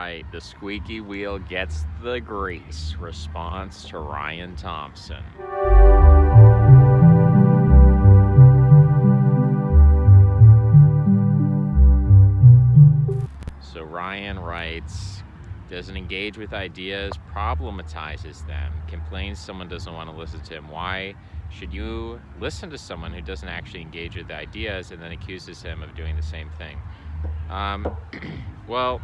right, the squeaky wheel gets the grease. Response to Ryan Thompson. So Ryan writes, doesn't engage with ideas, problematizes them, complains someone doesn't want to listen to him. Why should you listen to someone who doesn't actually engage with ideas and then accuses him of doing the same thing? Well,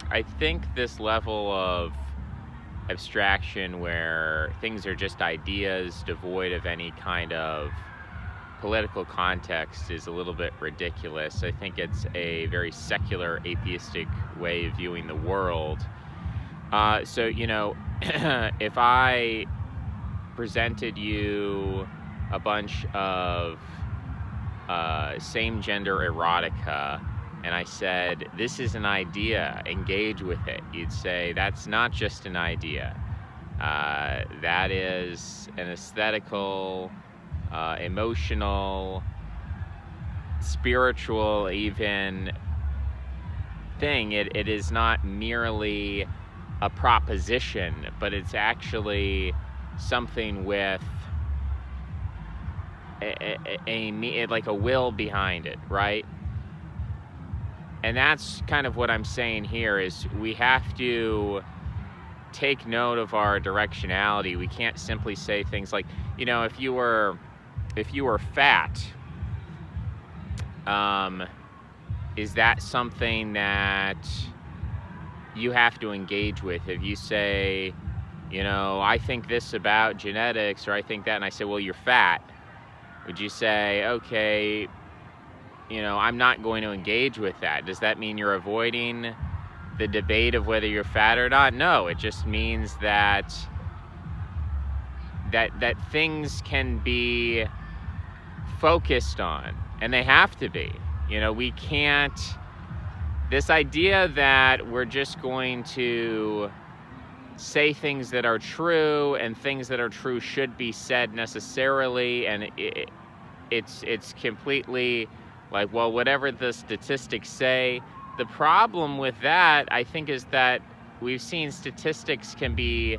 I think this level of abstraction where things are just ideas devoid of any kind of political context is a little bit ridiculous. I think it's a very secular, atheistic way of viewing the world. So, if I presented you a bunch of same-gender erotica, and I said, this is an idea, engage with it, you'd say, that's not just an idea. That is an aesthetical, emotional, spiritual, even thing. It is not merely a proposition, but it's actually something with like a will behind it, right? And that's kind of what I'm saying here is we have to take note of our directionality. We can't simply say things like, if you were fat, is that something that you have to engage with? If you say, I think this about genetics, or I think that, and I say, well, you're fat, would you say, okay, I'm not going to engage with that? Does that mean you're avoiding the debate of whether you're fat or not? No, it just means that things can be focused on, and they have to be. We can't, this idea that we're just going to say things that are true and things that are true should be said necessarily, and it's completely like, well, whatever the statistics say. The problem with that, I think, is that we've seen statistics can be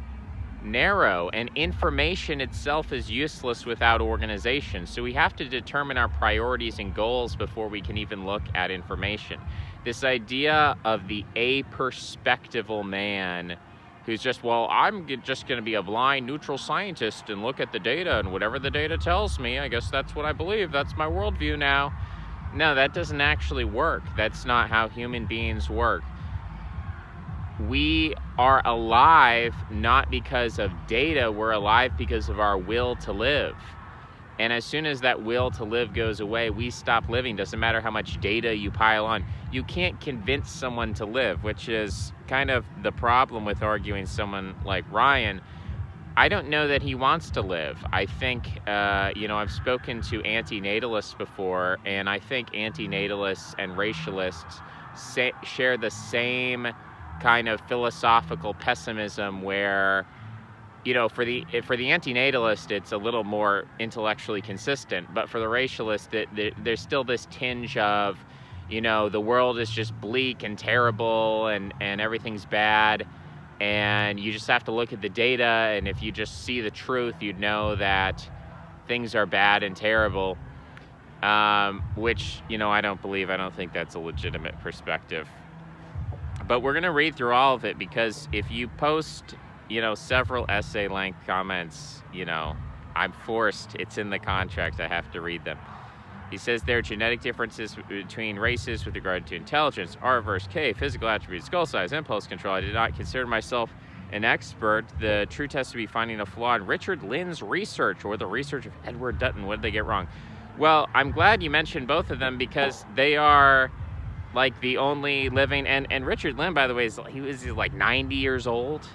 narrow, and information itself is useless without organization. So we have to determine our priorities and goals before we can even look at information. This idea of the aperspectival man who's just, well, I'm just going to be a blind, neutral scientist and look at the data, and whatever the data tells me, I guess that's what I believe. That's my worldview now. No, that doesn't actually work. That's not how human beings work. We are alive not because of data, we're alive because of our will to live. And as soon as that will to live goes away, we stop living. Doesn't matter how much data you pile on. You can't convince someone to live, which is kind of the problem with arguing someone like Ryan. I don't know that he wants to live. I think, I've spoken to antinatalists before, and I think antinatalists and racialists share the same kind of philosophical pessimism where, for the antinatalist, it's a little more intellectually consistent, but for the racialist, there's still this tinge of, the world is just bleak and terrible and everything's bad. And you just have to look at the data, and if you just see the truth, you'd know that things are bad and terrible, which, I don't believe. I don't think that's a legitimate perspective. But we're going to read through all of it, because if you post, several essay-length comments, I'm forced. It's in the contract. I have to read them. He says there are genetic differences between races with regard to intelligence, R versus K, physical attributes, skull size, impulse control. I did not consider myself an expert. The true test would be finding a flaw in Richard Lynn's research or the research of Edward Dutton. What did they get wrong? Well, I'm glad you mentioned both of them, because they are like the only living, and Richard Lynn, by the way, he was like 90 years old.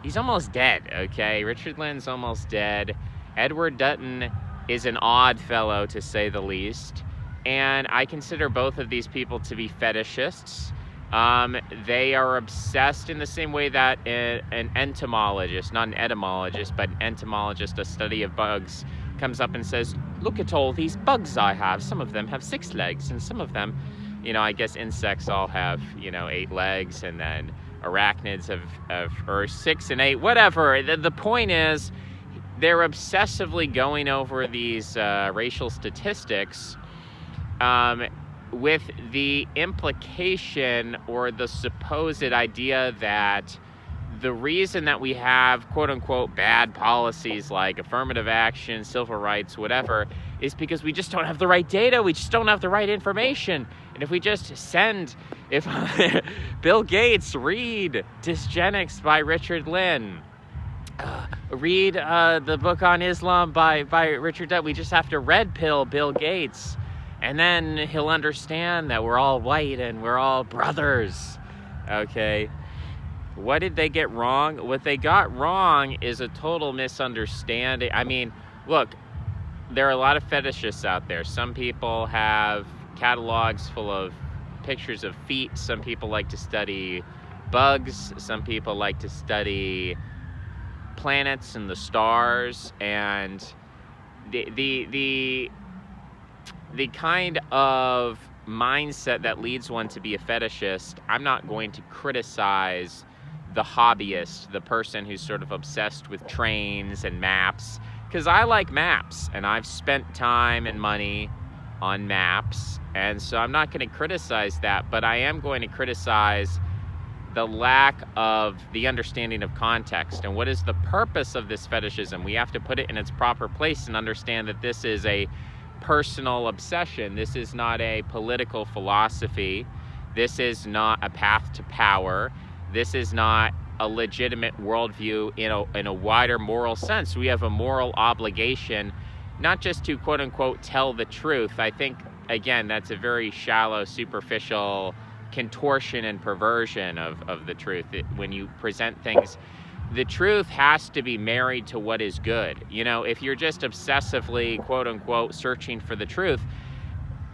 He's almost dead, okay? Richard Lynn's almost dead. Edward Dutton is an odd fellow, to say the least. And I consider both of these people to be fetishists. They are obsessed in the same way that an entomologist, not an etymologist, but an entomologist, a study of bugs, comes up and says, look at all these bugs I have. Some of them have 6 legs, and some of them, I guess insects all have, 8 legs, and then arachnids or 6 and 8, whatever. The point is, they're obsessively going over these racial statistics with the implication or the supposed idea that the reason that we have quote-unquote bad policies like affirmative action, civil rights, whatever, is because we just don't have the right data. We just don't have the right information. And if we just if Bill Gates, read Dysgenics by Richard Lynn, read the book on Islam by Richard Dutton. We just have to red pill Bill Gates, and then he'll understand that we're all white and we're all brothers. Okay. What did they get wrong? What they got wrong is a total misunderstanding. I mean, look, there are a lot of fetishists out there. Some people have catalogs full of pictures of feet. Some people like to study bugs. Some people like to study planets and the stars. And the kind of mindset that leads one to be a fetishist, I'm not going to criticize the hobbyist, the person who's sort of obsessed with trains and maps, because I like maps and I've spent time and money on maps, and so I'm not going to criticize that, but I am going to criticize the lack of the understanding of context and what is the purpose of this fetishism. We have to put it in its proper place and understand that this is a personal obsession. This is not a political philosophy. This is not a path to power. This is not a legitimate worldview in a wider moral sense. We have a moral obligation not just to quote unquote tell the truth. I think, again, that's a very shallow, superficial contortion and perversion of the truth. When you present things, the truth has to be married to what is good. You know, if you're just obsessively quote unquote searching for the truth,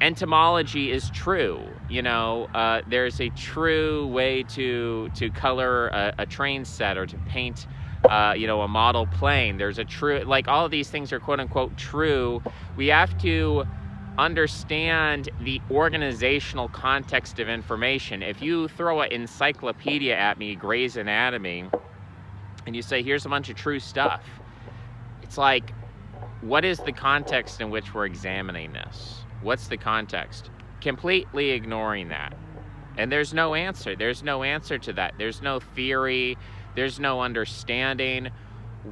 entomology is true. You know, there's a true way to color a train set or to paint, a model plane. There's a true, like, all of these things are quote unquote true. We have to understand the organizational context of information. If you throw an encyclopedia at me, Grey's Anatomy, and you say, here's a bunch of true stuff, it's like, what is the context in which we're examining this? What's the context? Completely ignoring that. And there's no answer. There's no answer to that. There's no theory. There's no understanding.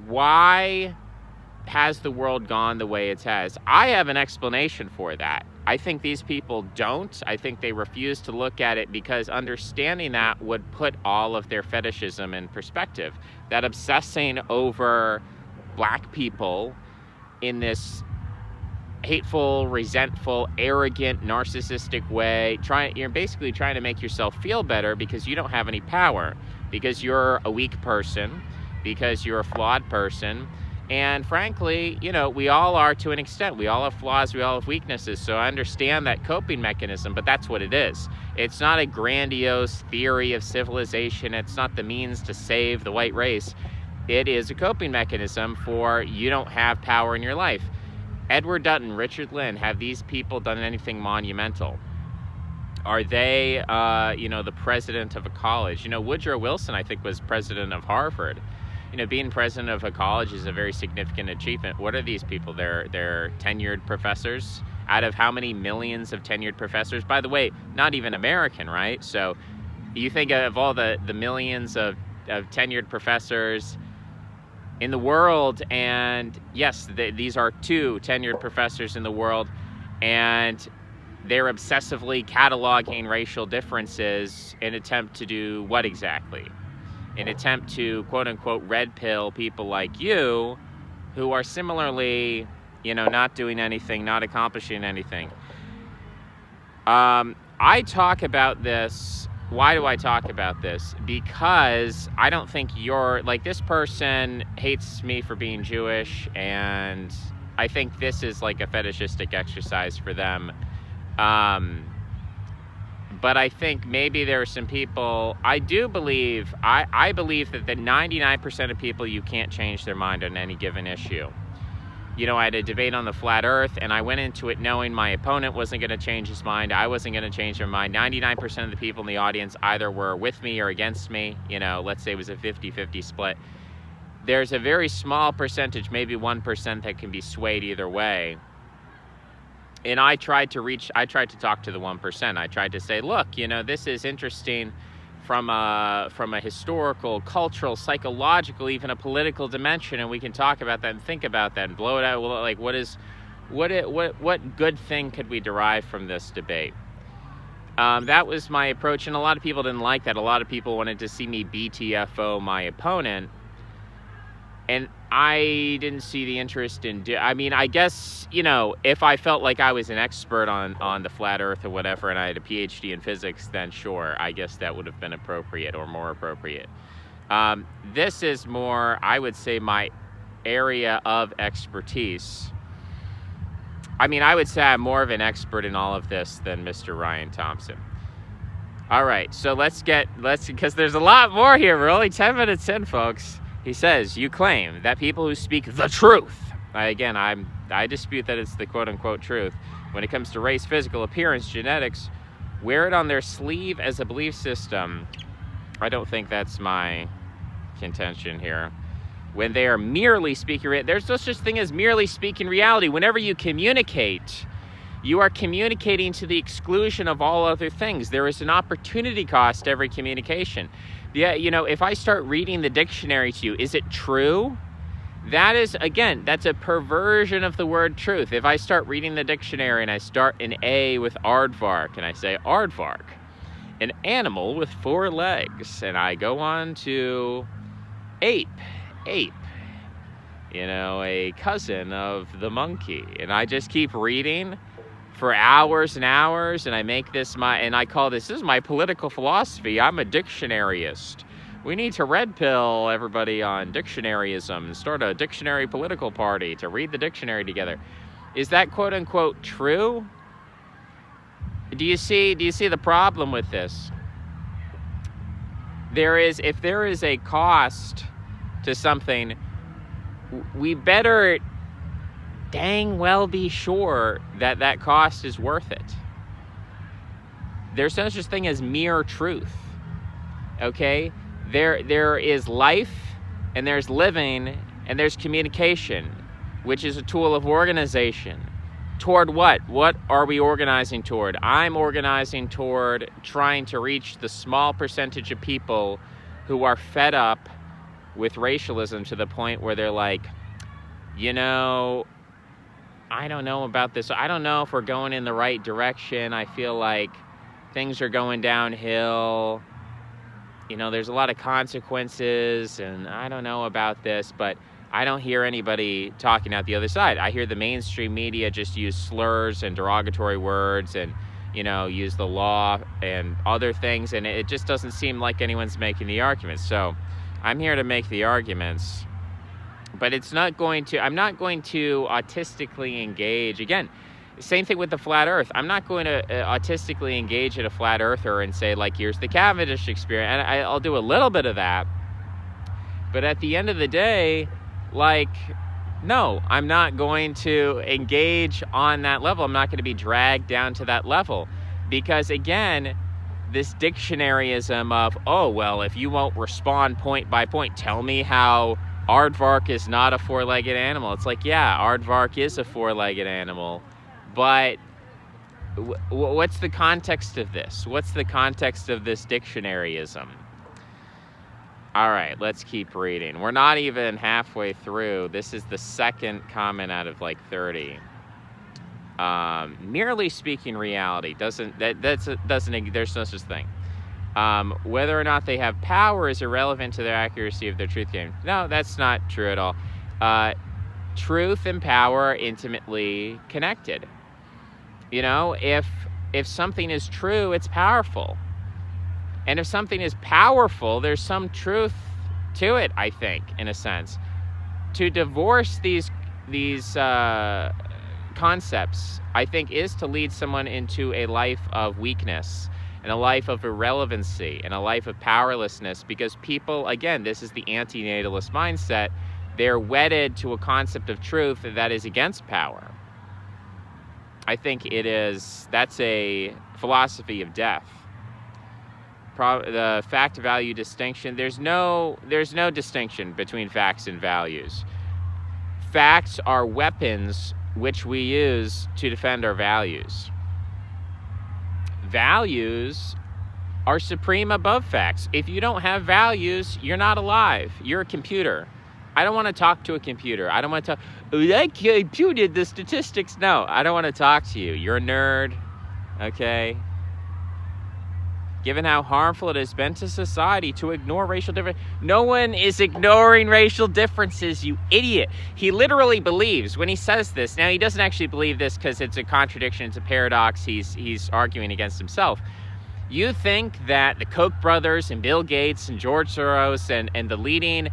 Why has the world gone the way it has? I have an explanation for that. I think these people don't. I think they refuse to look at it because understanding that would put all of their fetishism in perspective. That obsessing over black people in this hateful, resentful, arrogant, narcissistic way, you're basically trying to make yourself feel better because you don't have any power, because you're a weak person, because you're a flawed person. And frankly, we all are to an extent. We all have flaws, we all have weaknesses. So I understand that coping mechanism, but that's what it is. It's not a grandiose theory of civilization. It's not the means to save the white race. It is a coping mechanism for you don't have power in your life. Edward Dutton, Richard Lynn, have these people done anything monumental? Are they, the president of a college? Woodrow Wilson, I think, was president of Harvard. Being president of a college is a very significant achievement. What are these people? They're tenured professors. Out of how many millions of tenured professors? By the way, not even American, right? So you think of all the millions of tenured professors in the world, and yes, these are 2 tenured professors in the world, and they're obsessively cataloging racial differences in attempt to do what exactly? In attempt to quote-unquote red pill people like you who are similarly, not doing anything, not accomplishing anything. I talk about this. Why do I talk about this? Because I don't think this person hates me for being Jewish, and I think this is like a fetishistic exercise for them. But I think maybe there are some people, I believe that the 99% of people, you can't change their mind on any given issue. you know, I had a debate on the flat earth, and I went into it knowing my opponent wasn't going to change his mind. I wasn't going to change their mind. 99% of the people in the audience either were with me or against me. You know, let's say it was a 50-50 split. There's a very small percentage, maybe 1%, that can be swayed either way. And I tried to talk to the 1%. I tried to say, look, you know, this is interesting from a historical, cultural, psychological, even a political dimension, and we can talk about that and think about that and blow it out. Like, what good thing could we derive from this debate? That was my approach, and a lot of people didn't like that. A lot of people wanted to see me BTFO my opponent, and I didn't see the interest in I mean, I guess, you know, if I felt like I was an expert on the flat earth or whatever, and I had a PhD in physics, then sure, I guess that would have been appropriate or more appropriate. This is more, I would say, my area of expertise. I mean, I would say I'm more of an expert in all of this than Mr. Ryan Thompson. All right, so because there's a lot more here. We're only 10 minutes in, folks. He says, you claim that people who speak the truth, again, I dispute that it's the quote-unquote truth, when it comes to race, physical appearance, genetics, wear it on their sleeve as a belief system. I don't think that's my contention here. When they are merely speaking, there's no such thing as merely speaking reality. Whenever you communicate, you are communicating to the exclusion of all other things. There is an opportunity cost to every communication. Yeah, you know, if I start reading the dictionary to you, is it true? That is, again, that's a perversion of the word truth. If I start reading the dictionary and I start an A with aardvark, and I say aardvark, an animal with 4 legs, and I go on to ape, you know, a cousin of the monkey, and I just keep reading for hours and hours, and I make this I call this is my political philosophy. I'm a dictionaryist. We need to red pill everybody on dictionaryism and start a dictionary political party to read the dictionary together. Is that quote unquote true? Do you see the problem with this? If there is a cost to something, we better dang well be sure that that cost is worth it. There's no such thing as mere truth. Okay? There is life, and there's living, and there's communication, which is a tool of organization. Toward what? What are we organizing toward? I'm organizing toward trying to reach the small percentage of people who are fed up with racialism to the point where they're like, you know, I don't know about this. I don't know if we're going in the right direction. I feel like things are going downhill. You know, there's a lot of consequences, and I don't know about this, but I don't hear anybody talking out the other side. I hear the mainstream media just use slurs and derogatory words and, you know, use the law and other things, and it just doesn't seem like anyone's making the arguments. So I'm here to make the arguments. But I'm not going to autistically engage. Again, same thing with the flat earth. I'm not going to autistically engage at a flat earther and say, like, here's the Cavendish experience. And I'll do a little bit of that. But at the end of the day, like, no, I'm not going to engage on that level. I'm not going to be dragged down to that level. Because, again, this dictionaryism of, oh, well, if you won't respond point by point, tell me how aardvark is not a 4-legged animal. It's like, yeah, aardvark is a 4-legged animal, but what's the context of this? What's the context of this dictionaryism? All right, let's keep reading. We're not even halfway through. This is the second comment out of like 30. Merely speaking reality there's no such thing. Whether or not they have power is irrelevant to their accuracy of their truth claim. No, that's not true at all. Truth and power are intimately connected. You know, if something is true, it's powerful. And if something is powerful, there's some truth to it, I think, in a sense. To divorce these concepts, I think, is to lead someone into a life of weakness and a life of irrelevancy and a life of powerlessness, because people, again, this is the anti-natalist mindset. They're wedded to a concept of truth that is against power. I think that's a philosophy of death. The fact-value distinction, there's no distinction between facts and values. Facts are weapons which we use to defend our values. Values are supreme above facts. If you don't have values, you're not alive. You're a computer. I don't want to talk to a computer. I don't want to talk, I computed the statistics. No, I don't want to talk to you. You're a nerd, okay? Given how harmful it has been to society to ignore racial differences. No one is ignoring racial differences, you idiot. He literally believes when he says this. Now, he doesn't actually believe this because it's a contradiction, it's a paradox. He's arguing against himself. You think that the Koch brothers and Bill Gates and George Soros and the leading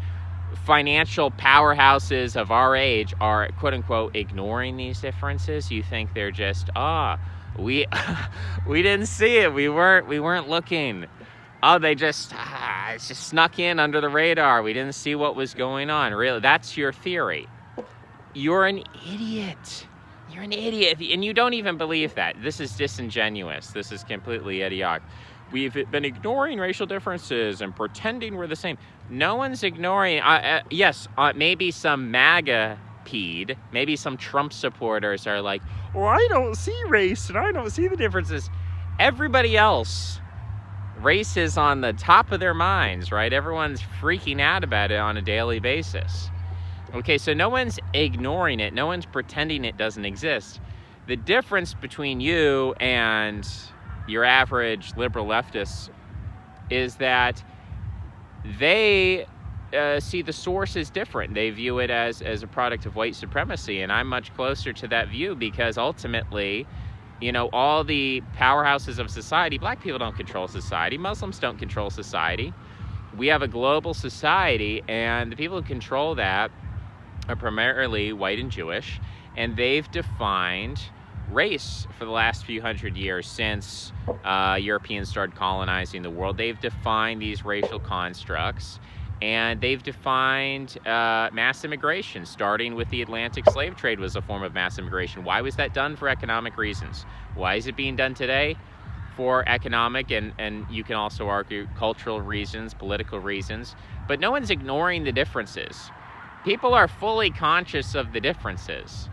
financial powerhouses of our age are, quote unquote, ignoring these differences? You think they're just, we didn't see it. We weren't looking. Oh, they just snuck in under the radar. We didn't see what was going on. Really, that's your theory. You're an idiot. You're an idiot, and you don't even believe that. This is disingenuous. This is completely idiotic. We've been ignoring racial differences and pretending we're the same. No one's ignoring. Yes, maybe some MAGA peed, maybe some Trump supporters are like, well, I don't see race and I don't see the differences. Everybody else, race is on the top of their minds, right? Everyone's freaking out about it on a daily basis. Okay, so no one's ignoring it. No one's pretending it doesn't exist. The difference between you and your average liberal leftists is that they see the source as different. They view it as a product of white supremacy, and I'm much closer to that view because ultimately, all the powerhouses of society, black people don't control society, Muslims don't control society. We have a global society, and the people who control that are primarily white and Jewish, and they've defined race for the last few hundred years since Europeans started colonizing the world. They've defined these racial constructs, and they've defined mass immigration, starting with the Atlantic slave trade was a form of mass immigration. Why was that done? For economic reasons. Why is it being done today? For economic and you can also argue cultural reasons, political reasons. But no one's ignoring the differences. People are fully conscious of the differences.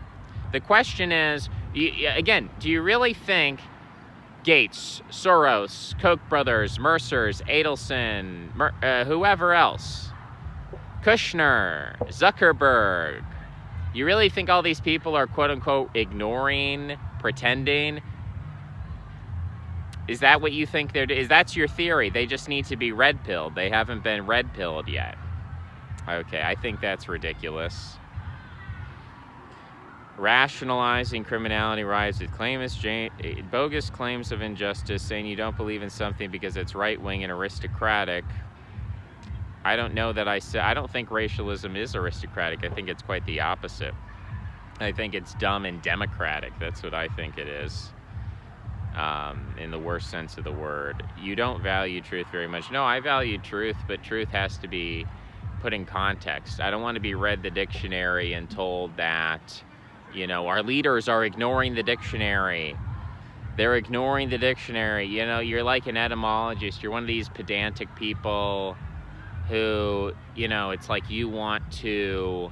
The question is, again, do you really think Gates, Soros, Koch brothers, Mercers, Adelson, whoever else, Kushner, Zuckerberg, you really think all these people are quote-unquote ignoring, pretending? Is that what you think that's your theory? They just need to be red-pilled. They haven't been red-pilled yet. Okay, I think that's ridiculous. Rationalizing criminality riots with bogus claims of injustice, saying you don't believe in something because it's right-wing and aristocratic. I don't know that I don't think racialism is aristocratic. I think it's quite the opposite. I think it's dumb and democratic. That's what I think it is, in the worst sense of the word. You don't value truth very much. No, I value truth, but truth has to be put in context. I don't want to be read the dictionary and told that, our leaders are ignoring the dictionary. They're ignoring the dictionary. You're like an etymologist. You're one of these pedantic people who, it's like you want to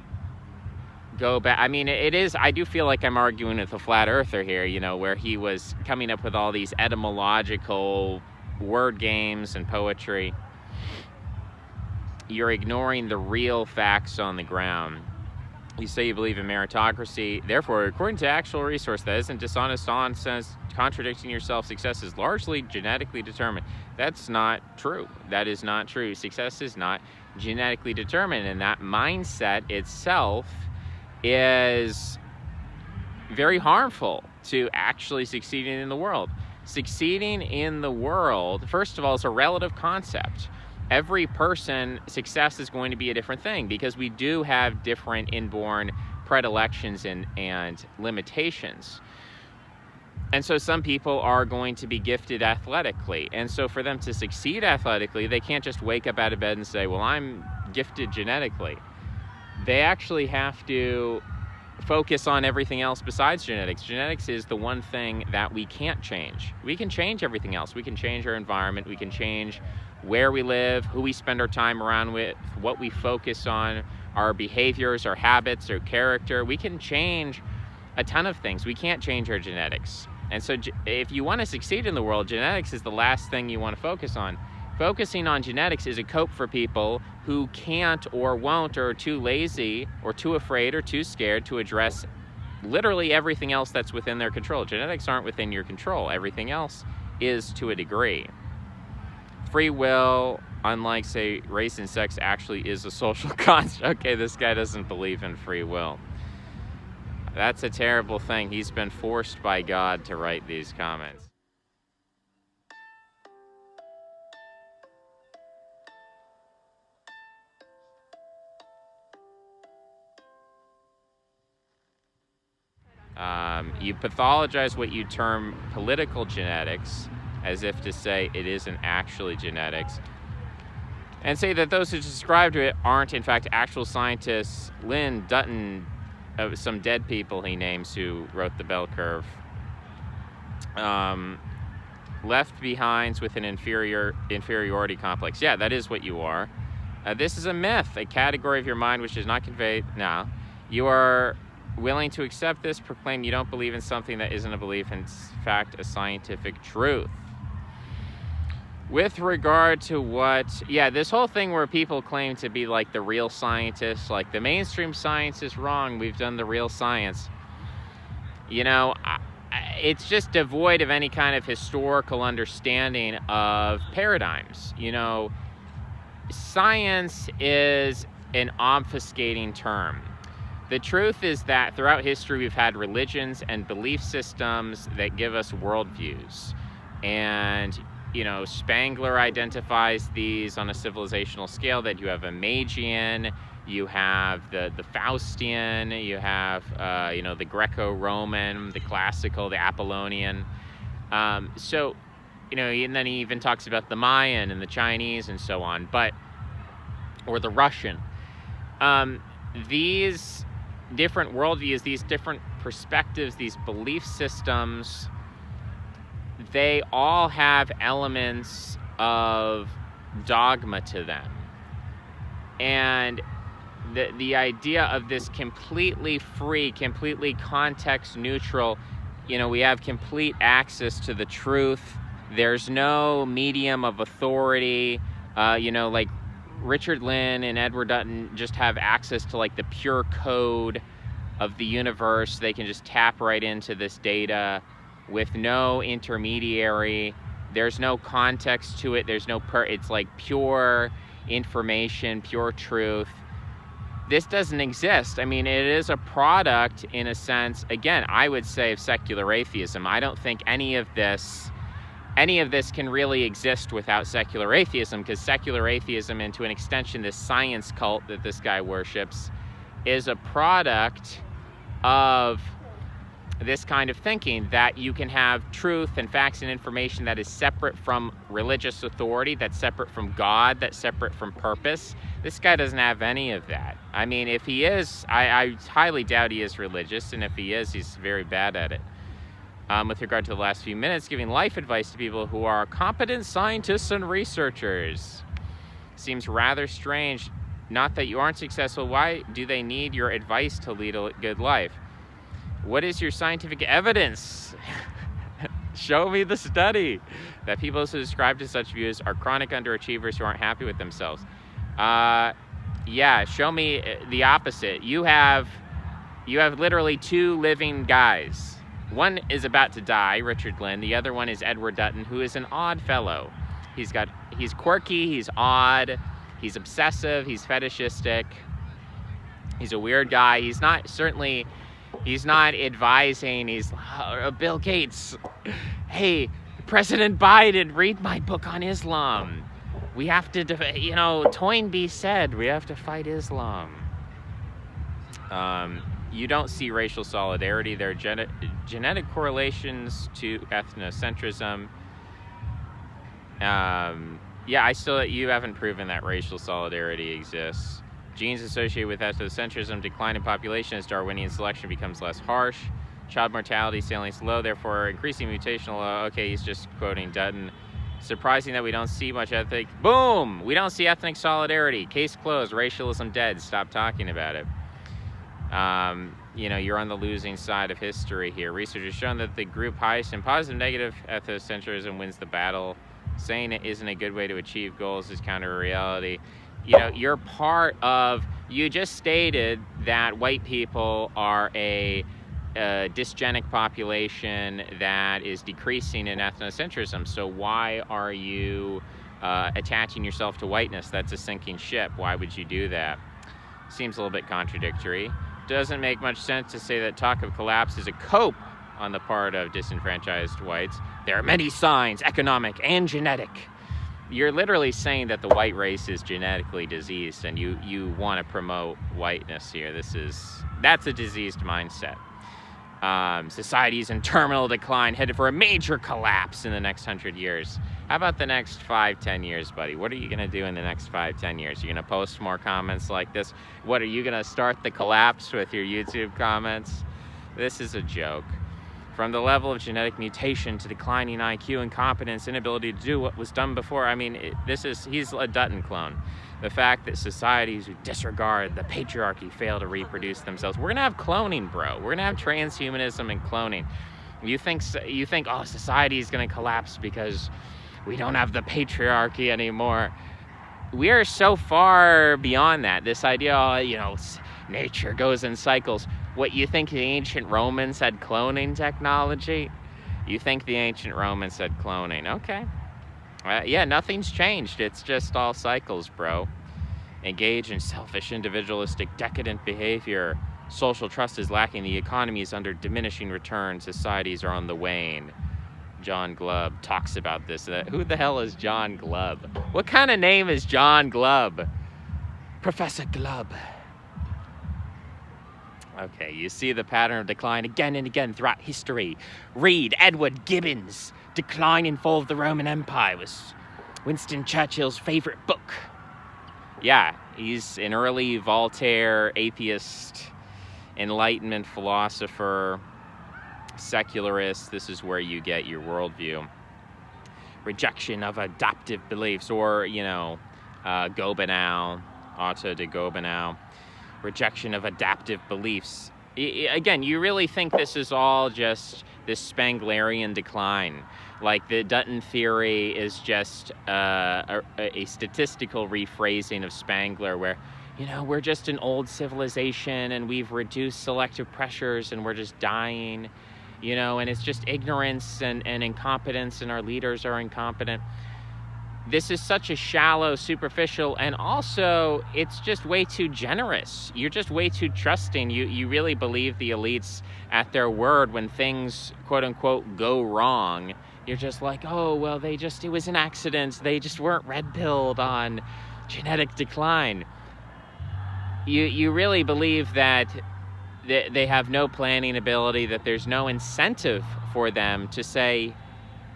go back. I mean, I do feel like I'm arguing with a flat earther here, where he was coming up with all these etymological word games and poetry. You're ignoring the real facts on the ground. You say you believe in meritocracy. Therefore, according to actual resource that isn't dishonest nonsense, contradicting yourself, success is largely genetically determined. That's not true. That is not true. Success is not genetically determined, and that mindset itself is very harmful to actually succeeding in the world. Succeeding in the world, first of all, is a relative concept. Every person, success is going to be a different thing because we do have different inborn predilections and limitations. And so some people are going to be gifted athletically. And so for them to succeed athletically, they can't just wake up out of bed and say, well, I'm gifted genetically. they actually have to focus on everything else besides genetics. Genetics is the one thing that we can't change. We can change everything else. We can change our environment. We can change where we live, who we spend our time around with, what we focus on, our behaviors, our habits, our character. We can change a ton of things. We can't change our genetics. And so if you want to succeed in the world, genetics is the last thing you want to focus on. Focusing on genetics is a cope for people who can't or won't or are too lazy or too afraid or too scared to address literally everything else that's within their control. Genetics aren't within your control. Everything else is to a degree. Free will, unlike, say, race and sex, actually is a social construct. Okay, this guy doesn't believe in free will. That's a terrible thing. He's been forced by God to write these comments. You pathologize what you term political genetics, as if to say it isn't actually genetics, and say that those who subscribe to it aren't in fact actual scientists. Dutton, some dead people he names who wrote the bell curve, left behinds with an inferiority complex. Yeah, that is what you are. This is a myth, a category of your mind which is not conveyed now. You are willing to accept this, proclaim you don't believe in something that isn't a belief, in fact, a scientific truth. With regard to this whole thing where people claim to be like the real scientists, like the mainstream science is wrong, we've done the real science. It's just devoid of any kind of historical understanding of paradigms. Science is an obfuscating term. The truth is that throughout history, we've had religions and belief systems that give us worldviews. And, Spangler identifies these on a civilizational scale, that you have a Magian, you have the Faustian, you have, the Greco-Roman, the classical, the Apollonian. And then he even talks about the Mayan and the Chinese and so on, or the Russian. These different worldviews, these different perspectives, these belief systems, they all have elements of dogma to them. And the idea of this completely free, completely context neutral, we have complete access to the truth. There's no medium of authority, like Richard Lynn and Edward Dutton just have access to like the pure code of the universe. They can just tap right into this data with no intermediary. There's no context to it. There's no it's like pure information, pure truth. This doesn't exist. I mean, it is a product in a sense, again, I would say, of secular atheism. I don't think any of this can really exist without secular atheism, because secular atheism, and to an extension this science cult that this guy worships, is a product of this kind of thinking, that you can have truth and facts and information that is separate from religious authority, that's separate from God, that's separate from purpose. This guy doesn't have any of that. I mean, if he is, I highly doubt he is religious, and if he is, he's very bad at it. With regard to the last few minutes, giving life advice to people who are competent scientists and researchers seems rather strange. Not that you aren't successful. Why do they need your advice to lead a good life? What is your scientific evidence? Show me the study that people who subscribe to such views are chronic underachievers who aren't happy with themselves. Show me the opposite. You have literally two living guys. One is about to die, Richard Lynn. The other one is Edward Dutton, who is an odd fellow. He's quirky, he's odd, he's obsessive, he's fetishistic. He's a weird guy. He's not advising. He's Bill Gates. Hey, President Biden, read my book on Islam. We have to, Toynbee said we have to fight Islam. You don't see racial solidarity. There are genetic correlations to ethnocentrism. You haven't proven that racial solidarity exists. Genes associated with ethnocentrism decline in population as Darwinian selection becomes less harsh. Child mortality sailing slow, therefore increasing mutational. Okay, he's just quoting Dutton. Surprising that we don't see much ethnic. Boom! We don't see ethnic solidarity. Case closed. Racialism dead. Stop talking about it. You're on the losing side of history here. Research has shown that the group highest in positive negative ethnocentrism wins the battle. Saying it isn't a good way to achieve goals is counter to reality. You're part of. You just stated that white people are a dysgenic population that is decreasing in ethnocentrism. So why are you attaching yourself to whiteness? That's a sinking ship. Why would you do that? Seems a little bit contradictory. Doesn't make much sense to say that talk of collapse is a cope on the part of disenfranchised whites. There are many signs, economic and genetic. You're literally saying that the white race is genetically diseased, and you want to promote whiteness here. That's a diseased mindset. Society's in terminal decline, headed for a major collapse in the next 100 years. How about the next 5-10 years, buddy? What are you going to do in the next 5-10 years? You're going to post more comments like this? What, are you going to start the collapse with your YouTube comments? This is a joke. From the level of genetic mutation to declining IQ, incompetence, inability to do what was done before. I mean, he's a Dutton clone. The fact that societies who disregard the patriarchy fail to reproduce themselves. We're going to have cloning, bro. We're going to have transhumanism and cloning. You think, oh, society is going to collapse because we don't have the patriarchy anymore. We are so far beyond that. This idea, nature goes in cycles. What, you think the ancient Romans had cloning technology? You think the ancient Romans had cloning? Okay. Nothing's changed. It's just all cycles, bro. Engage in selfish, individualistic, decadent behavior. Social trust is lacking. The economy is under diminishing returns. Societies are on the wane. John Glubb talks about this. Who the hell is John Glubb? What kind of name is John Glubb? Professor Glubb. Okay, you see the pattern of decline again and again throughout history. Read Edward Gibbon's Decline and Fall of the Roman Empire was Winston Churchill's favorite book. Yeah, he's an early Voltaire, atheist, Enlightenment philosopher, secularist. This is where you get your worldview. Rejection of adaptive beliefs, or, Gobineau, Otto de Gobineau. Rejection of adaptive beliefs. Again, you really think this is all just this Spenglerian decline? Like the Dutton theory is just a statistical rephrasing of Spengler, where, we're just an old civilization and we've reduced selective pressures and we're just dying, and it's just ignorance and incompetence, and our leaders are incompetent. This is such a shallow, superficial, and also it's just way too generous. You're just way too trusting. You really believe the elites at their word when things, quote unquote, go wrong. You're just like, oh, well, it was an accident. They just weren't red-pilled on genetic decline. You really believe that they have no planning ability, that there's no incentive for them to say,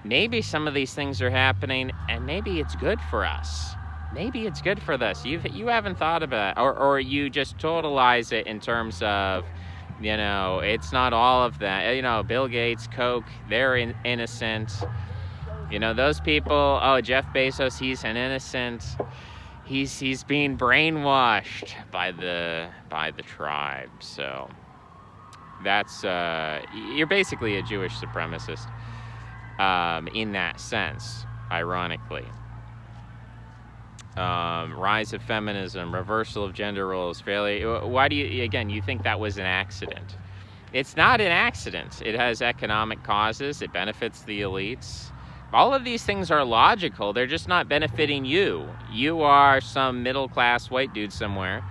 maybe some of these things are happening and maybe it's good for us. Maybe it's good for this. You haven't thought about it. Or you just totalize it in terms of, it's not all of that. Bill Gates, Coke, they're innocent. Those people, Jeff Bezos, he's an innocent. He's being brainwashed by the tribe. So that's, you're basically a Jewish supremacist. In that sense, ironically. Rise of feminism, reversal of gender roles, failure. Why do you think that was an accident? It's not an accident. It has economic causes. It benefits the elites. All of these things are logical. They're just not benefiting you. You are some middle-class white dude somewhere,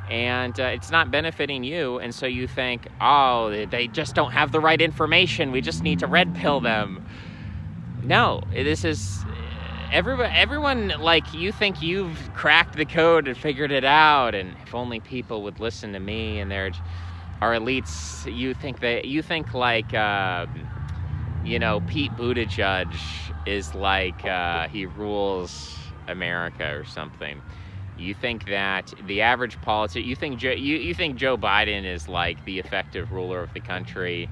and it's not benefiting you, and so you think, oh, they just don't have the right information. We just need to red pill them. No, this is everyone, like, you think you've cracked the code and figured it out, and if only people would listen to me and our elites. You think like Pete Buttigieg is like he rules America or something. You think that the average politician, you think Joe Biden is like the effective ruler of the country,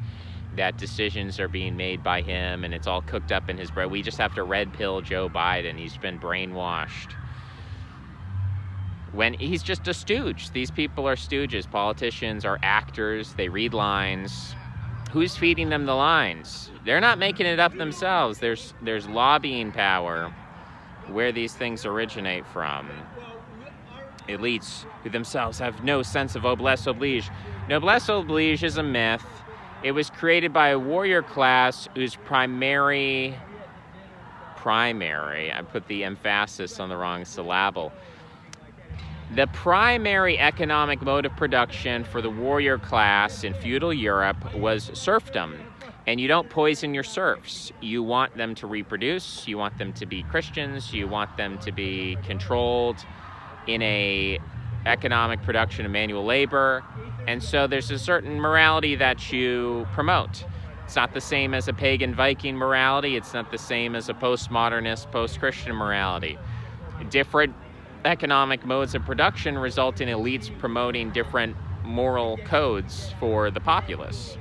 that decisions are being made by him and it's all cooked up in his brain. We just have to red pill Joe Biden. He's been brainwashed. When he's just a stooge. These people are stooges. Politicians are actors. They read lines. Who's feeding them the lines? They're not making it up themselves. There's lobbying power where these things originate from. Elites who themselves have no sense of noblesse oblige. Noblesse oblige is a myth. It was created by a warrior class whose primary, I put the emphasis on the wrong syllable. The primary economic mode of production for the warrior class in feudal Europe was serfdom. And you don't poison your serfs. You want them to reproduce. You want them to be Christians. You want them to be controlled in a economic production of manual labor. And so there's a certain morality that you promote. It's not the same as a pagan Viking morality. It's not the same as a postmodernist, post-Christian morality. Different economic modes of production result in elites promoting different moral codes for the populace.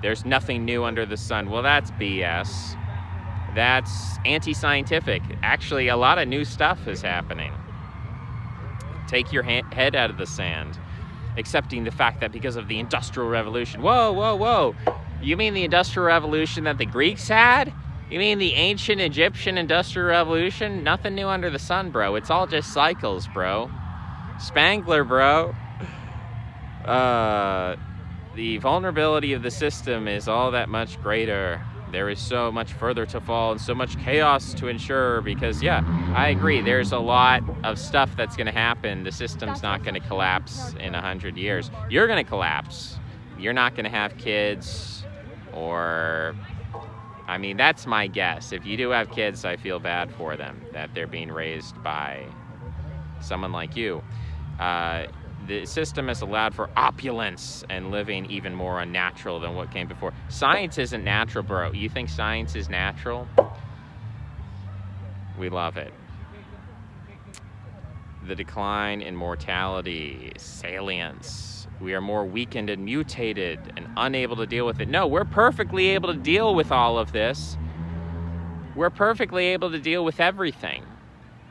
There's nothing new under the sun. Well, that's BS. That's anti-scientific. Actually, a lot of new stuff is happening. Take your head out of the sand. Accepting the fact that because of the Industrial Revolution. Whoa. You mean the Industrial Revolution that the Greeks had? You mean the ancient Egyptian Industrial Revolution? Nothing new under the sun, bro. It's all just cycles, bro. Spangler, bro. The vulnerability of the system is all that much greater. There is so much further to fall and so much chaos to ensure because, yeah, I agree. There's a lot of stuff that's going to happen. The system's not going to collapse in 100 years. You're going to collapse. You're not going to have kids or... I mean, that's my guess. If you do have kids, I feel bad for them, that they're being raised by someone like you. The system has allowed for opulence and living even more unnatural than what came before. Science isn't natural, bro. You think science is natural? We love it. The decline in mortality, salience. We are more weakened and mutated and unable to deal with it. No, we're perfectly able to deal with all of this. We're perfectly able to deal with everything.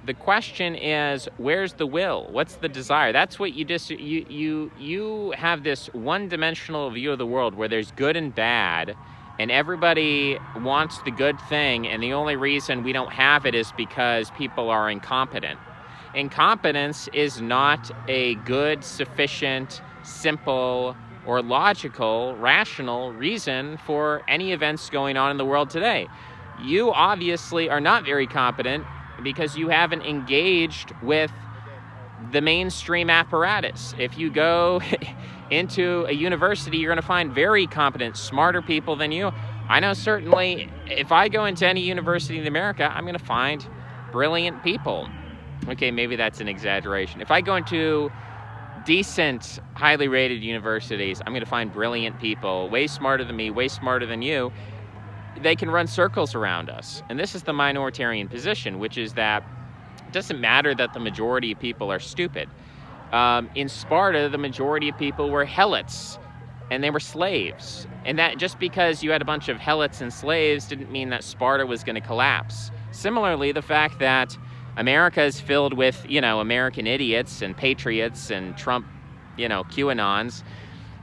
The question is, where's the will? What's the desire? That's what you have this one-dimensional view of the world where there's good and bad, and everybody wants the good thing, and the only reason we don't have it is because people are incompetent. Incompetence is not a good, sufficient, simple, or logical, rational reason for any events going on in the world today. You obviously are not very competent because you haven't engaged with the mainstream apparatus. If you go into a university, you're going to find very competent, smarter people than you. I know certainly if I go into any university in America, I'm going to find brilliant people. Okay, maybe that's an exaggeration. If I go into decent, highly rated universities, I'm going to find brilliant people, way smarter than me, way smarter than you. They can run circles around us. And this is the minoritarian position, which is that it doesn't matter that the majority of people are stupid. In Sparta, the majority of people were helots, and they were slaves. And that just because you had a bunch of helots and slaves didn't mean that Sparta was going to collapse. Similarly, the fact that America is filled with, American idiots and patriots and Trump, QAnons,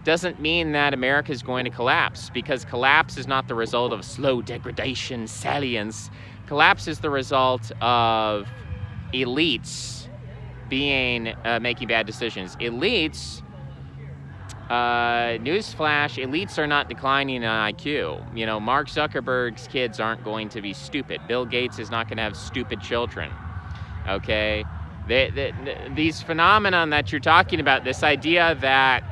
doesn't mean that America is going to collapse, because collapse is not the result of slow degradation, salience. Collapse is the result of elites making bad decisions. Elites, newsflash, elites are not declining in IQ. Mark Zuckerberg's kids aren't going to be stupid. Bill Gates is not going to have stupid children. Okay? These phenomenon that you're talking about, this idea that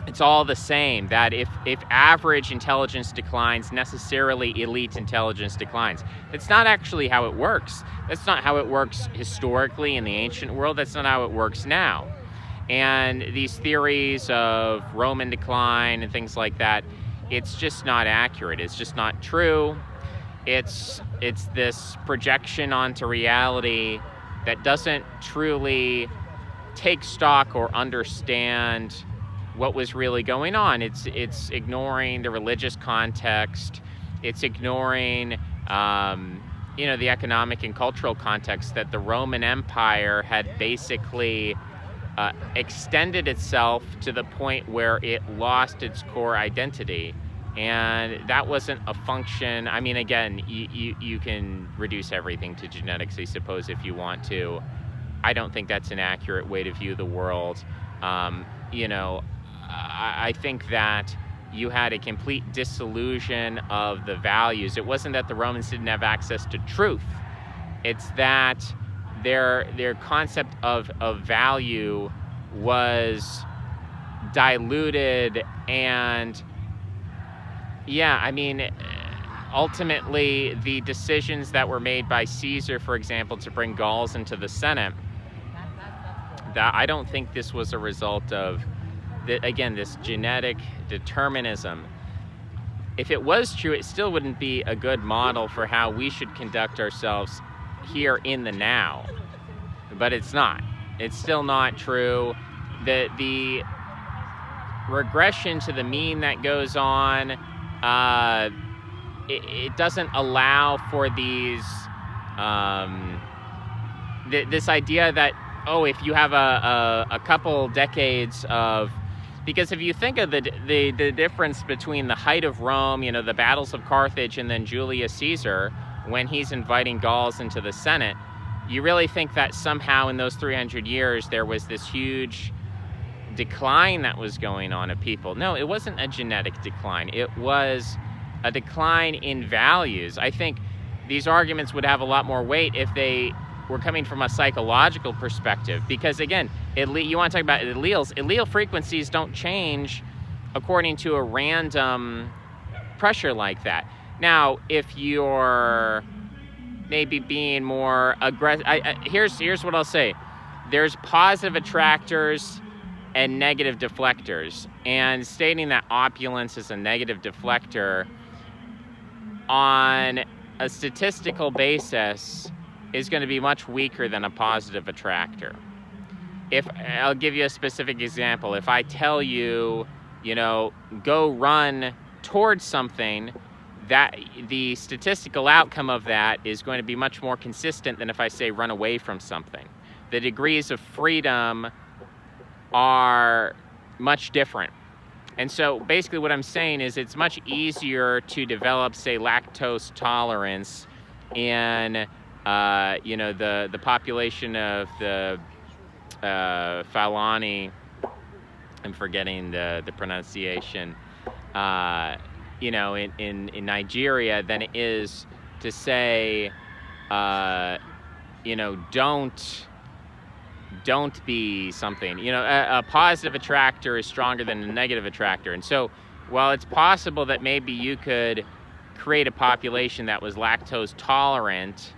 it's all the same, that if average intelligence declines, necessarily elite intelligence declines. That's not actually how it works. That's not how it works historically in the ancient world. That's not how it works now. And these theories of Roman decline and things like that, it's just not accurate. It's just not true. It's this projection onto reality that doesn't truly take stock or understand what was really going on. It's ignoring the religious context. It's ignoring the economic and cultural context that the Roman Empire had basically extended itself to the point where it lost its core identity. And that wasn't a function. I mean, again, you can reduce everything to genetics, I suppose, if you want to. I don't think that's an accurate way to view the world. I think that you had a complete disillusion of the values. It wasn't that the Romans didn't have access to truth. It's that their concept of value was diluted, and ultimately the decisions that were made by Caesar, for example, to bring Gauls into the Senate, that I don't think this was a result of this genetic determinism. If it was true, it still wouldn't be a good model for how we should conduct ourselves here in the now. But it's not. It's still not true. The regression to the mean that goes on, it doesn't allow for these this idea that, if you have a couple decades of, because if you think of the difference between the height of Rome, the battles of Carthage, and then Julius Caesar, when he's inviting Gauls into the Senate, you really think that somehow in those 300 years there was this huge decline that was going on of people. No, it wasn't a genetic decline. It was a decline in values. I think these arguments would have a lot more weight if they were coming from a psychological perspective, because again, you want to talk about alleles. Allele frequencies don't change according to a random pressure like that. Now, if you're maybe being more aggressive, here's what I'll say. There's positive attractors and negative deflectors, and stating that opulence is a negative deflector on a statistical basis is going to be much weaker than a positive attractor. If I'll give you a specific example, if I tell you, go run towards something, that the statistical outcome of that is going to be much more consistent than if I say run away from something. The degrees of freedom are much different. And so basically what I'm saying is it's much easier to develop, say, lactose tolerance in the population of the Falani, I'm forgetting the pronunciation, in Nigeria, than it is to say, don't be something. A positive attractor is stronger than a negative attractor. And so while it's possible that maybe you could create a population that was lactose tolerant,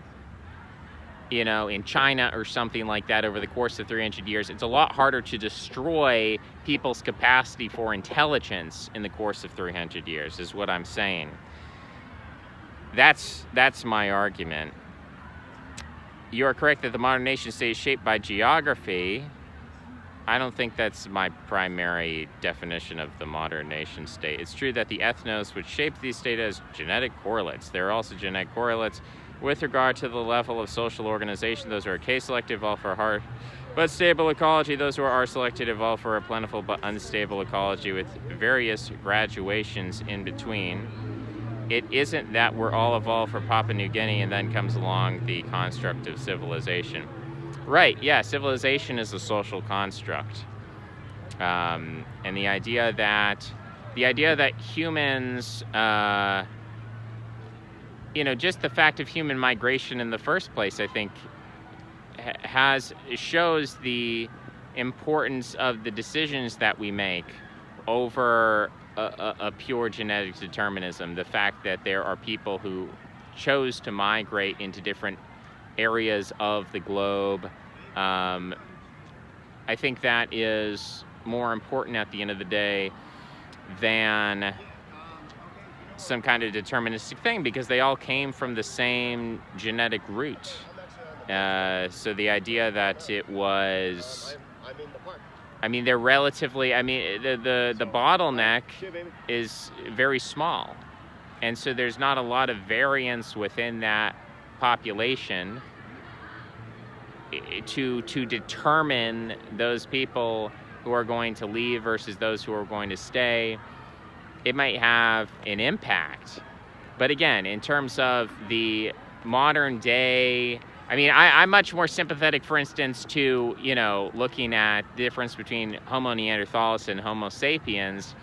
in China or something like that over the course of 300 years, it's a lot harder to destroy people's capacity for intelligence in the course of 300 years, is what I'm saying. That's my argument. You are correct that the modern nation state is shaped by geography. I don't think that's my primary definition of the modern nation state. It's true that the ethnos which shaped these states has genetic correlates. There are also genetic correlates with regard to the level of social organization. Those who are K-selective evolve for a hard but stable ecology. Those who are R-selected evolve for a plentiful but unstable ecology with various graduations in between. It isn't that we're all evolved for Papua New Guinea and then comes along the construct of civilization. Right, yeah, civilization is a social construct. And the idea that humans, just the fact of human migration in the first place, I think, shows the importance of the decisions that we make over a pure genetic determinism. The fact that there are people who chose to migrate into different areas of the globe, I think that is more important at the end of the day than some kind of deterministic thing, because they all came from the same genetic root. So the idea that it was, I mean, they're relatively, I mean, the bottleneck is very small. And so there's not a lot of variance within that population to determine those people who are going to leave versus those who are going to stay. It might have an impact. But again, in terms of the modern day, I mean, I'm much more sympathetic, for instance, to, you know, looking at the difference between Homo neanderthalis and Homo sapiens,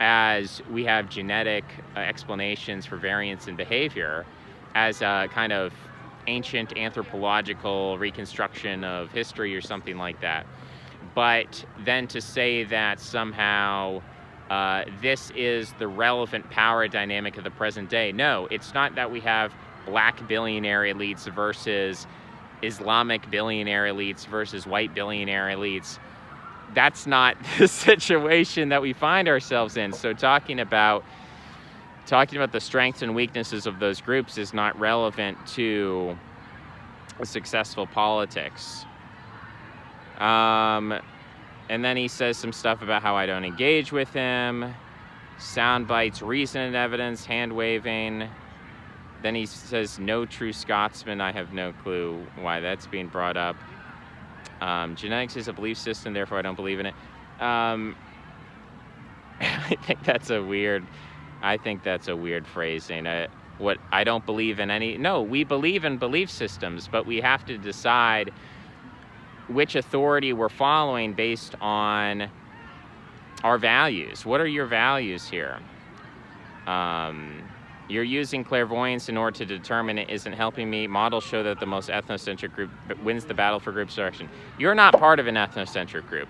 as we have genetic explanations for variance in behavior as a kind of ancient anthropological reconstruction of history or something like that. But then to say that somehow this is the relevant power dynamic of the present day. No, it's not that we have black billionaire elites versus Islamic billionaire elites versus white billionaire elites. That's not the situation that we find ourselves in. So talking about the strengths and weaknesses of those groups is not relevant to successful politics. And then he says some stuff about how I don't engage with him. Sound bites, reason and evidence, hand waving. Then he says, no true Scotsman. I have no clue why that's being brought up. Genetics is a belief system, therefore I don't believe in it. I think that's a weird phrasing. What I don't believe in any... No, we believe in belief systems, but we have to decide which authority we're following based on our values. What are your values here? You're using clairvoyance in order to determine it isn't helping me. Models show that the most ethnocentric group wins the battle for group selection. You're not part of an ethnocentric group.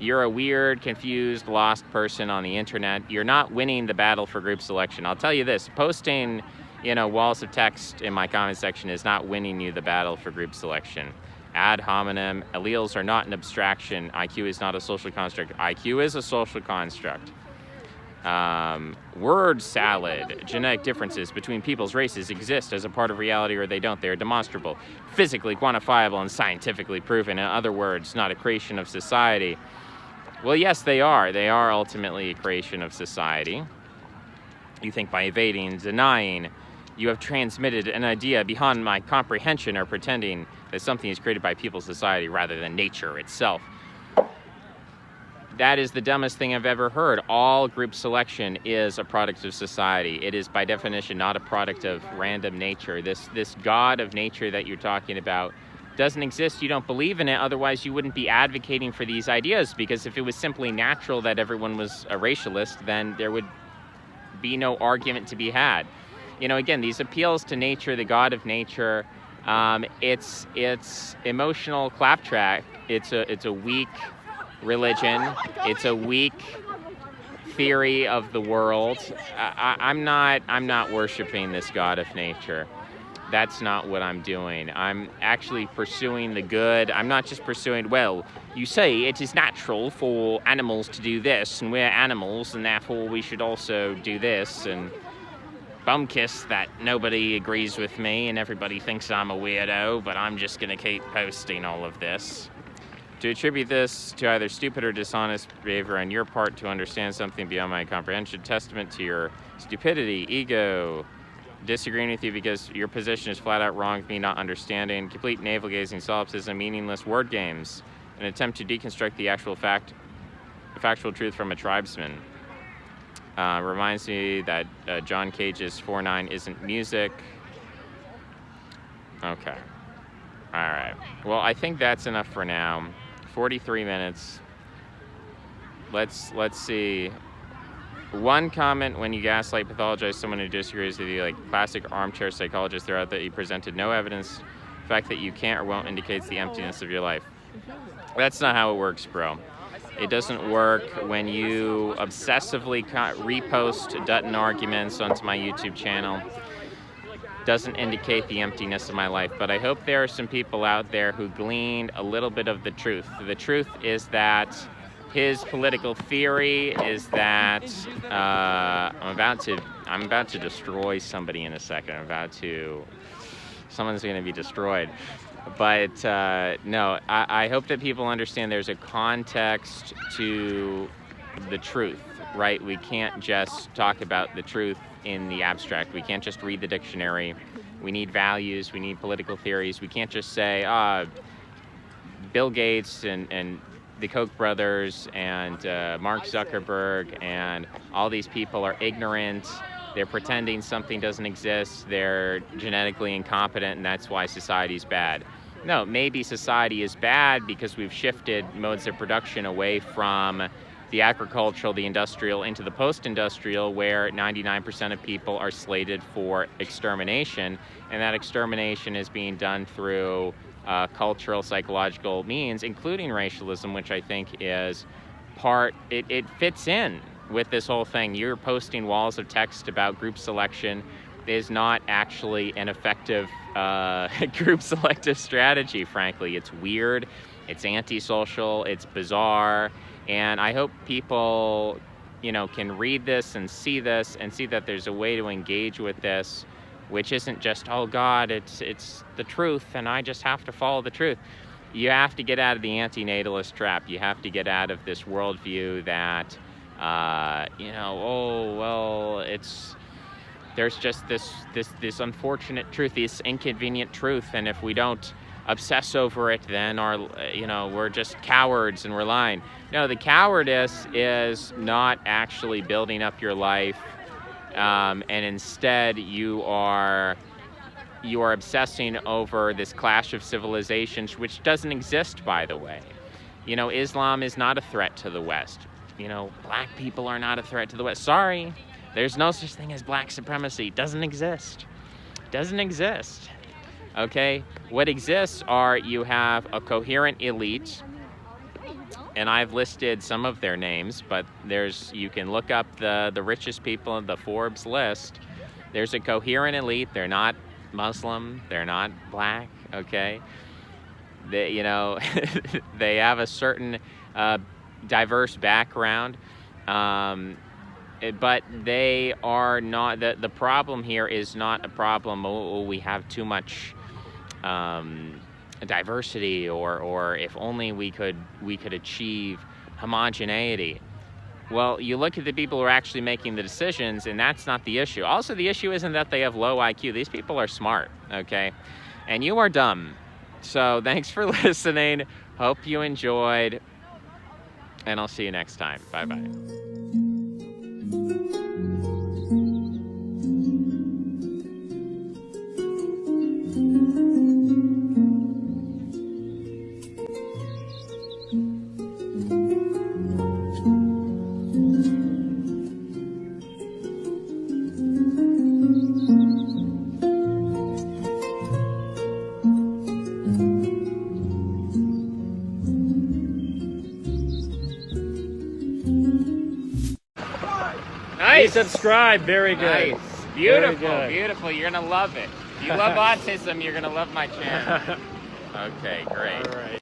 You're a weird, confused, lost person on the internet. You're not winning the battle for group selection. I'll tell you this, posting, you know, walls of text in my comment section is not winning you the battle for group selection. Ad hominem, alleles are not an abstraction. IQ is not a social construct. IQ is a social construct. Word salad. Genetic differences between people's races exist as a part of reality or they don't. They are demonstrable, physically quantifiable, and scientifically proven. In other words, not a creation of society. Well, yes, they are. They are ultimately a creation of society. You think by evading, denying, you have transmitted an idea beyond my comprehension or pretending that something is created by people's society rather than nature itself. That is the dumbest thing I've ever heard. All group selection is a product of society. It is by definition not a product of random nature. This God of nature that you're talking about doesn't exist. You don't believe in it, otherwise you wouldn't be advocating for these ideas, because if it was simply natural that everyone was a racialist, then there would be no argument to be had. You know, again, these appeals to nature, the God of nature, it's emotional claptrap. It's a weak religion. It's a weak theory of the world. I'm not worshiping this God of nature. That's not what I'm doing. I'm actually pursuing the good. I'm not just pursuing, well, you say it is natural for animals to do this, and we're animals, and therefore we should also do this, and bumkiss that nobody agrees with me, and everybody thinks I'm a weirdo, but I'm just gonna keep posting all of this. To attribute this to either stupid or dishonest behavior on your part to understand something beyond my comprehension, testament to your stupidity, ego, disagreeing with you because your position is flat out wrong with me not understanding, complete navel-gazing solipsism, meaningless word games, an attempt to deconstruct the factual truth from a tribesman. Reminds me that John Cage's 4-9 isn't music. Okay. All right. Well, I think that's enough for now. 43 minutes. Let's see. One comment: when you gaslight, pathologize someone who disagrees with you, like classic armchair psychologist throughout, that you presented no evidence. The fact that you can't or won't indicates the emptiness of your life. That's not how it works, bro. It doesn't work when you obsessively repost Dutton arguments onto my YouTube channel. Doesn't indicate the emptiness of my life, but I hope there are some people out there who gleaned a little bit of the truth. The truth is that his political theory is that I'm about to destroy somebody in a second. Someone's going to be destroyed. But no, I hope that people understand there's a context to the truth, right? We can't just talk about the truth in the abstract. We can't just read the dictionary. We need values. We need political theories. We can't just say, Bill Gates and the Koch brothers and Mark Zuckerberg and all these people are ignorant. They're pretending something doesn't exist. They're genetically incompetent, and that's why society's bad. No, maybe society is bad because we've shifted modes of production away from the agricultural, the industrial, into the post-industrial, where 99% of people are slated for extermination, and that extermination is being done through cultural, psychological means, including racialism, which I think is it fits in with this whole thing. You're posting walls of text about group selection is not actually an effective group selective strategy, frankly. It's weird, it's antisocial, it's bizarre, and I hope people, can read this and see that there's a way to engage with this, which isn't just, oh God, it's the truth and I just have to follow the truth. You have to get out of the antinatalist trap. You have to get out of this worldview that, there's just this unfortunate truth, this inconvenient truth, and if we don't obsess over it, then we're just cowards and we're lying. No, the cowardice is not actually building up your life, and instead you are obsessing over this clash of civilizations, which doesn't exist, by the way. Islam is not a threat to the West. Black people are not a threat to the West. Sorry, there's no such thing as black supremacy. Doesn't exist. Okay? What exists are, you have a coherent elite, and I've listed some of their names, but you can look up the richest people in the Forbes list. There's a coherent elite. They're not Muslim. They're not black, okay? They they have a certain diverse background, but they are not, the problem here is not a problem, we have too much diversity, or if only we could achieve homogeneity. Well, you look at the people who are actually making the decisions, and that's not the issue. Also, the issue isn't that they have low IQ. These people are smart, okay? And you are dumb. So thanks for listening. Hope you enjoyed, and I'll see you next time. Bye-bye. Nice. You subscribe. Very good. Nice. Beautiful. Very good. Beautiful. You're going to love it. If you love autism, you're going to love my channel. Okay, great. All right.